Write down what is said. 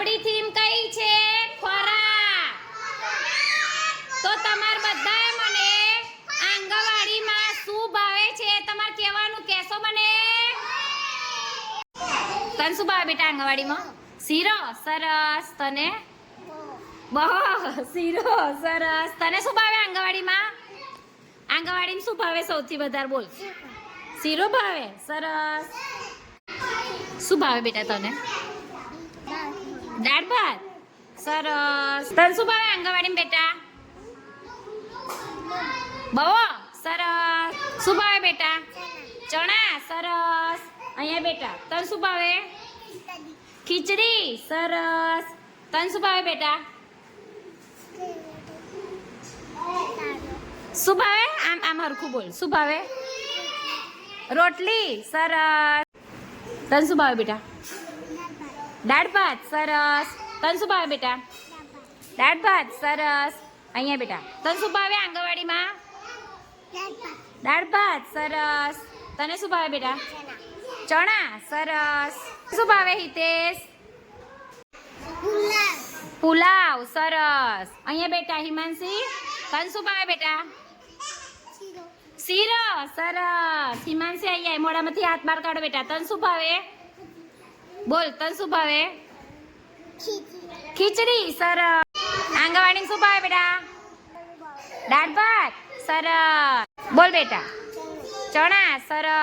આપણી થીમ કઈ છે? ખોરાક. તો તમાર બધાએ મને આંગણવાડીમાં શું ભાવે છે તમારે કહેવાનું, કહેશો મને? તને શું ભાવે બેટા આંગણવાડીમાં? શીરો. સરસ. તને? શીરો. સરસ. તને શું ભાવે આંગણવાડીમાં? આંગણવાડીમાં શું ભાવે સૌથી વધારે? બોલ. શીરો ભાવે. સરસ. શું ભાવે બેટા તને? દાળ ભાત. સરસ. તને શું ભાવે આંગણવાડીમાં બેટા? બહુ સરસ. શું ભાવે બેટા? ચણા. સરસ. અહીંયા બેટા તને શું ભાવે? ખીચડી. સરસ. તને શું ભાવે બેટા? શું ભાવે? આમ હરખું બોલ. શું ભાવે? રોટલી. સરસ. તને શું ભાવે બેટા? દાળ ભાત. સરસ. તને શું ભાવે બેટા? દાળ ભાત. સરસ. અહીંયા બેટા તને શું ભાવે આંગણવાડીમાં? દાળ ભાત. સરસ. તને શું ભાવે બેટા? ચણા. સરસ. શું ભાવે હિતેશ? પુલાવ. સરસ. અહીંયા બેટા હિમાંશી તને શું ભાવે બેટા? શીરો. સરસ. હિમાંશી અહીંયા મોઢામાંથી હાથ બહાર કાઢો બેટા. તને શું ભાવે? બોલ. તને શું ભાવે? ખીચડી. સરસ. આંગણવાડીમાં શું ભાવે બેટા? દાળ ભાત. સરસ. બોલ બેટા. ચણા. સરસ.